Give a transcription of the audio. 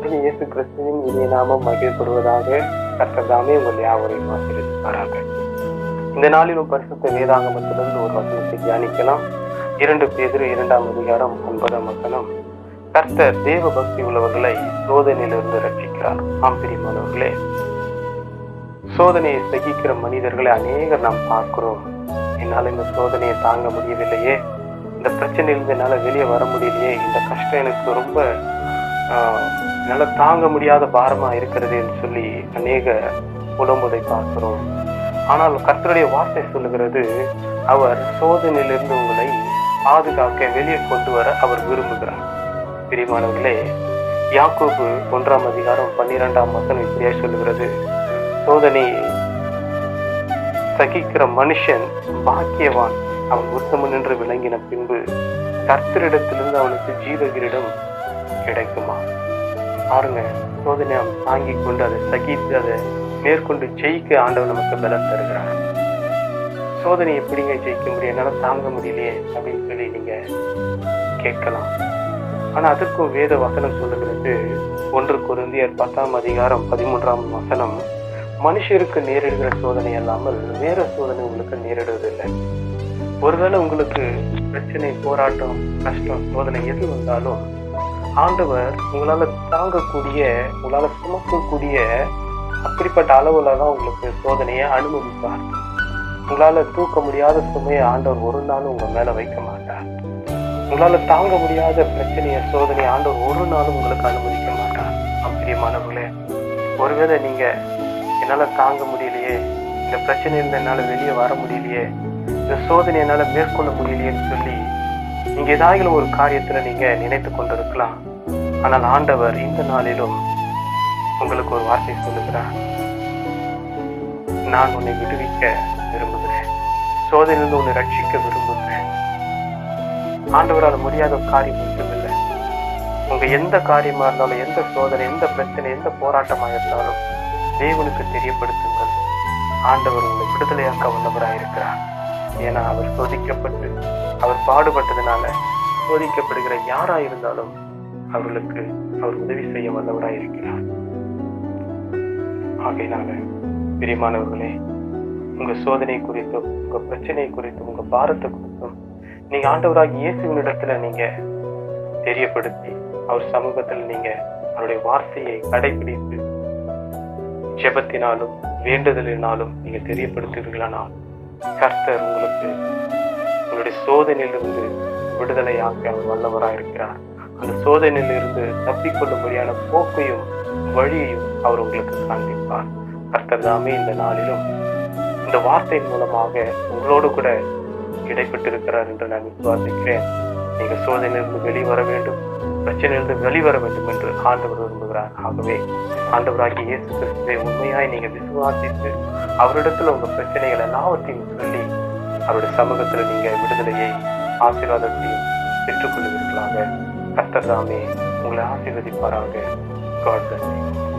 ஆண்டவராகிய இயேசு கிறிஸ்துவின் இனிய நாமம் மகிழ்ப்படுவதாக. கர்த்தர் தாமே உங்கள் யாவரையும் ஆசீர்வதிப்பாராக. இந்த நாளிலும் பரிசுத்த வேதாகமத்திலிருந்து ஒரு வசனத்தை தியானிக்கலாம். 2 பேதுரு 2ஆம் அதிகாரம் 9ஆம் வசனம். கர்த்தர் தேவ பக்தி உள்ளவர்களை சோதனையிலிருந்து ரட்சிக்கிறார். ஆம் பிரியமானவர்களே, சோதனையை சகிக்கிற மனிதர்களை அநேகர் நாம் பார்க்கிறோம். என்னால் இந்த சோதனையை தாங்க முடியவில்லையே, இந்த பிரச்சனையிலிருந்து என்னால் வெளியே வர முடியலையே, இந்த கஷ்டம் எனக்கு ரொம்ப என்னால் தாங்க முடியாத பாரமா இருக்கிறது என்று சொல்லி அநேக புலம்புவதை பார்க்கிறோம். ஆனால் கர்த்தருடைய வார்த்தை சொல்லுகிறது, அவர் சோதனையிலிருந்து உங்களை பாதுகாக்க வெளியே கொண்டு வர அவர் விரும்புகிறார். பிரியமானவர்களே, யாக்கோபு 1ஆம் அதிகாரம் 12ஆம் வசனம் இப்படியே சொல்லுகிறது, சோதனை சகிக்கிற மனுஷன் பாக்கியவான், அவன் உத்தமன் என்று விளங்கின பின்பு கர்த்தரிடத்திலிருந்து அவனுக்கு ஜீவகிரிடம் கிடைக்குமா. பாருங்க, சோதனை அவன் தாங்கி கொண்டு அதை சகித்து அதை மேற்கொண்டு ஜெயிக்க ஆண்டவர் நமக்கு பலம் தருகிறார். சோதனை எப்படிங்க ஜெயிக்க முடியும், என்னால தாங்க முடியலையே அப்படின்னு சொல்லி நீங்க கேட்கலாம். ஆனா அதற்கும் வேத வசனம் சொல்லுகிறது. 1 கொரிந்தியர் 10ஆம் அதிகாரம் 13ஆம் வசனம், மனுஷருக்கு நேரிடுகிற சோதனை அல்லாமல் வேற சோதனை உங்களுக்கு நேரிடுவதில்லை. ஒருவேளை உங்களுக்கு பிரச்சனை, போராட்டம், கஷ்டம், சோதனை எது வந்தாலும் ஆண்டவர் உங்களால தாங்கக்கூடிய, உங்களால சுமக்கக்கூடிய அப்படிப்பட்ட அளவுல தான் உங்களுக்கு சோதனையை அனுமதிப்பார். உங்களால தூக்க முடியாத சுமையை ஆண்டவர் ஒரு நாளும் உங்க மேல வைக்க மாட்டார். உங்களால தாங்க முடியாத பிரச்சனைய, சோதனையை ஆண்டவர் ஒரு நாளும் உங்களுக்கு அனுமதிக்க மாட்டார். பிரியமானவர்களே, ஒருவேளை நீங்க என்னால தாங்க முடியலையே, இந்த பிரச்சனையிலிருந்து என்னால வெளியே வர முடியலையே, இந்த சோதனை என்னால மேற்கொள்ள முடியலையேன்னு சொல்லி நீங்க ஏதாவது ஒரு காரியத்துல நீங்க நினைத்து கொண்டிருக்கலாம். ஆனால் ஆண்டவர் இந்த நாளிலும் உங்களுக்கு ஒரு வார்த்தை சொல்லுகிறார், நான் உன்னை விடுவிக்க விரும்புகிறேன், சோதனையிலிருந்து உன்னை ரட்சிக்க விரும்புகிறேன். ஆண்டவரால் முடியாத காரியம் ஒன்றுமில்லை. உங்க எந்த காரியமா இருந்தாலும், எந்த சோதனை, எந்த பிரச்சனை, எந்த போராட்டமா இருந்தாலும் தேவனுக்கு தெரியப்படுத்துங்கள். ஆண்டவர் உங்களை விடுதலையாக்க வல்லவராயிருக்கிறார். ஏன்னா அவர் சோதிக்கப்பட்டு, அவர் பாடுபட்டதுனால சோதிக்கப்படுகிற யாரா இருந்தாலும் அவர்களுக்கு அவர் உதவி செய்ய வல்லவராயிருக்கிறார். ஆகையினால பிரியமானவர்களே, உங்க சோதனை குறித்தும், உங்க பிரச்சனை குறித்தும், உங்க பாரத்தை குறித்தும் நீங்க ஆண்டவராகிய இயேசுவினிடத்துல நீங்க தெரியப்படுத்தி, அவர் சமூகத்தில் நீங்க அவருடைய வார்த்தையை கடைபிடித்து ஜெபத்தினாலும் வேண்டுதலினாலும் நீங்க தெரியப்படுத்துவீர்களானால் கர்த்தர் உங்களுக்கு உங்களுடைய சோதனையிலிருந்து விடுதலையாக்க அவர் வல்லவராயிருக்கிறார். அந்த சோதனையிலிருந்து தப்பிக்கொள்ளும்படியான போக்கையும் வழியையும் அவர் உங்களுக்கு காண்பிப்பார். கர்த்தர் தாமே இந்த நாளிலும் இந்த வார்த்தையின் மூலமாக உங்களோடு கூட இடைப்பட்டிருக்கிறார் என்று நான் விசுவாசிக்கிறேன். நீங்க சோதனையிலிருந்து வெளிவர வேண்டும், பிரச்சனையிலிருந்து வெளிவர வேண்டும் என்று ஆண்டவர் விரும்புகிறார். ஆகவே ஆண்டவராகிய இயேசு கிறிஸ்துவை உண்மையாய் நீங்க விசுவாசித்து அவரிடத்துல உங்க பிரச்சனைகள் எல்லாவற்றையும் சொல்லி அவருடைய சமூகத்துல நீங்க விடுதலையை, ஆசீர்வாதத்தையும் பெற்றுக் கொள்வீர்களாக. கர்த்தர் தாமே உங்களை ஆசீர்வதிப்பாராக. God bless you.